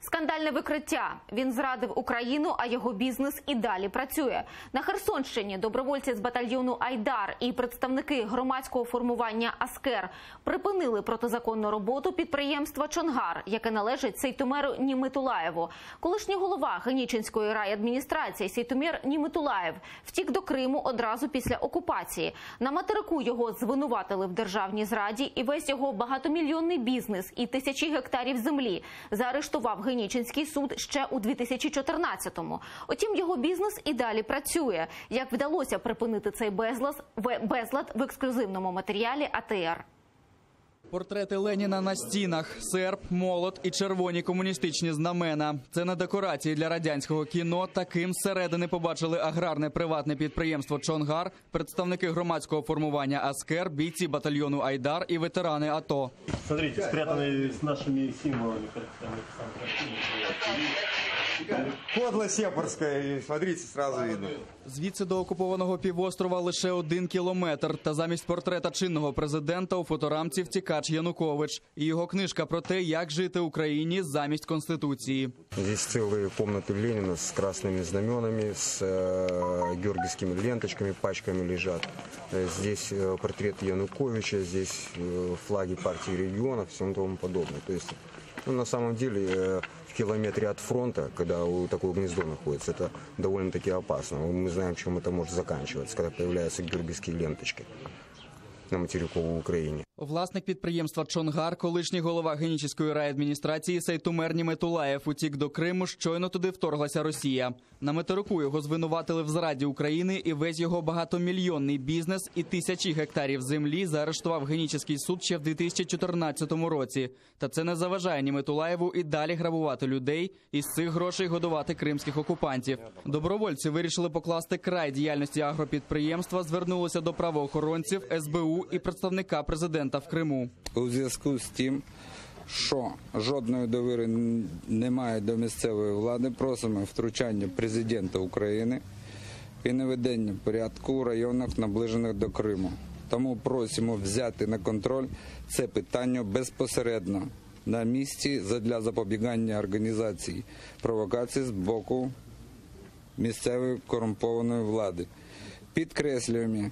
Скандальне викриття. Він зрадив Україну, а його бізнес і далі працює. На Херсонщині добровольці з батальйону «Айдар» і представники громадського формування «Аскер» припинили протизаконну роботу підприємства «Чонгар», яке належить Сейтумеру Німетулаєву. Колишній голова Генічинської райадміністрації Сейтумер Німетулаєв втік до Криму одразу після окупації. На материку його звинуватили в державній зраді, і весь його багатомільйонний бізнес і тисячі гектарів землі заарештував Генічинський суд ще у 2014-му. Утім, його бізнес і далі працює. Як вдалося припинити цей безлад в ексклюзивному матеріалі АТР. Портрети Леніна на стінах, серп, молот і червоні комуністичні знамена. Це не декорації для радянського кіно. Таким зсередини побачили аграрне приватне підприємство «Чонгар», представники громадського формування «Аскер», бійці батальйону «Айдар» і ветерани АТО. Смотрите, спрятані з нашими символами. Кодло Сепарська, смотрите, сразу видно. Звідси до окупованого півострова лише 1 кілометр. Та замість портрета чинного президента у фоторамці втікач Янукович. І його книжка про те, як жити Україні замість Конституції. Здесь цілі кімнати Леніна з красними знаменами, з георгіївськими ленточками, пачками лежать. Здесь портрет Януковича, здесь флаги партии регионов, всему тому подобное. То есть, на самом деле, в километре от фронта, когда такое гнездо находится, это довольно-таки опасно. Мы знаем, чем это может заканчиваться, когда появляются георгиевские ленточки на материковій Україні. Власник підприємства «Чонгар», колишній голова Генічинської райадміністрації Сейтумер Німетулаєв утік до Криму, щойно туди вторглася Росія. На материку його звинуватили в зраді України, і весь його багатомільйонний бізнес і тисячі гектарів землі заарештував Генічинський суд ще в 2014 році. Та це не заважає Німетулаєву і далі грабувати людей і з цих грошей годувати кримських окупантів. Добровольці вирішили покласти край діяльності агропідприємства, звернулися до правоохоронців, СБУ і представника президента в Криму. У зв'язку з тим, що жодної довіри немає до місцевої влади, просимо втручання президента України і наведення порядку у районах, наближених до Криму. Тому просимо взяти на контроль це питання безпосередньо на місці задля запобігання організації провокацій з боку місцевої корумпованої влади. Підкреслюємо,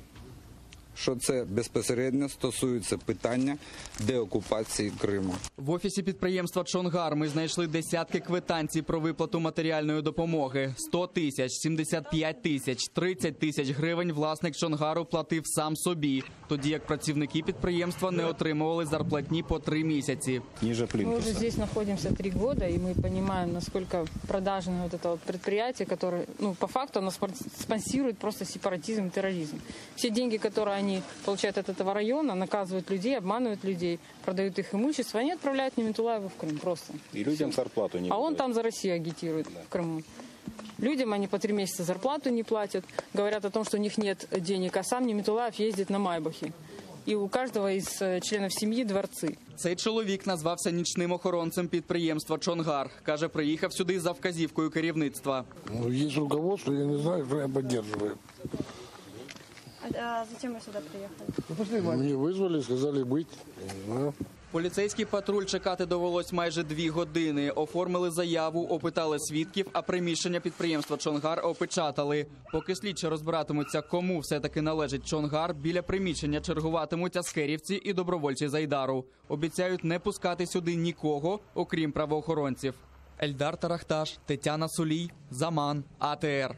що це безпосередньо стосується питання деокупації Криму. В офісі підприємства «Чонгар» ми знайшли десятки квитанцій про виплату матеріальної допомоги. 100 тисяч, 75 тисяч, 30 тисяч гривень власник «Чонгару» платив сам собі, тоді як працівники підприємства не отримували зарплатні по 3 місяці. Ми вже тут знаходимося 3 роки, і ми розуміємо, наскільки продажне це підприємство, яке, по факту, воно спонсорує просто сепаратизм і тероризм. Всі гроші, які они получают от этого района, наказывают людей, обманывают людей, продают их имущество, они отправляют Ниметулаева в Крым просто. И людям зарплату не платят. А он там за Россию агитирует в Крыму. Людям они по 3 месяца зарплату не платят, говорят о том, что у них нет денег, а сам Ниметулаев ездит на Майбахе. І у кожного із членів сім'ї дворці. Цей чоловік назвався нічним охоронцем підприємства «Чонгар». Каже, приїхав сюди за вказівкою керівництва. Є руководство, я не знаю, що я підтримую. А зачем вы сюда приехали? Меня вызвали, сказали быть. Поліцейський патруль чекати довелось майже 2 години. Оформили заяву, опитали свідків, а приміщення підприємства «Чонгар» опечатали. Поки слідчі розбиратимуться, кому все-таки належить «Чонгар», біля приміщення чергуватимуть аскерівці і добровольці з «Айдару». Обіцяють не пускати сюди нікого, окрім правоохоронців. Ельдар Тарахташ, Тетяна Сулій, Заман, АТР.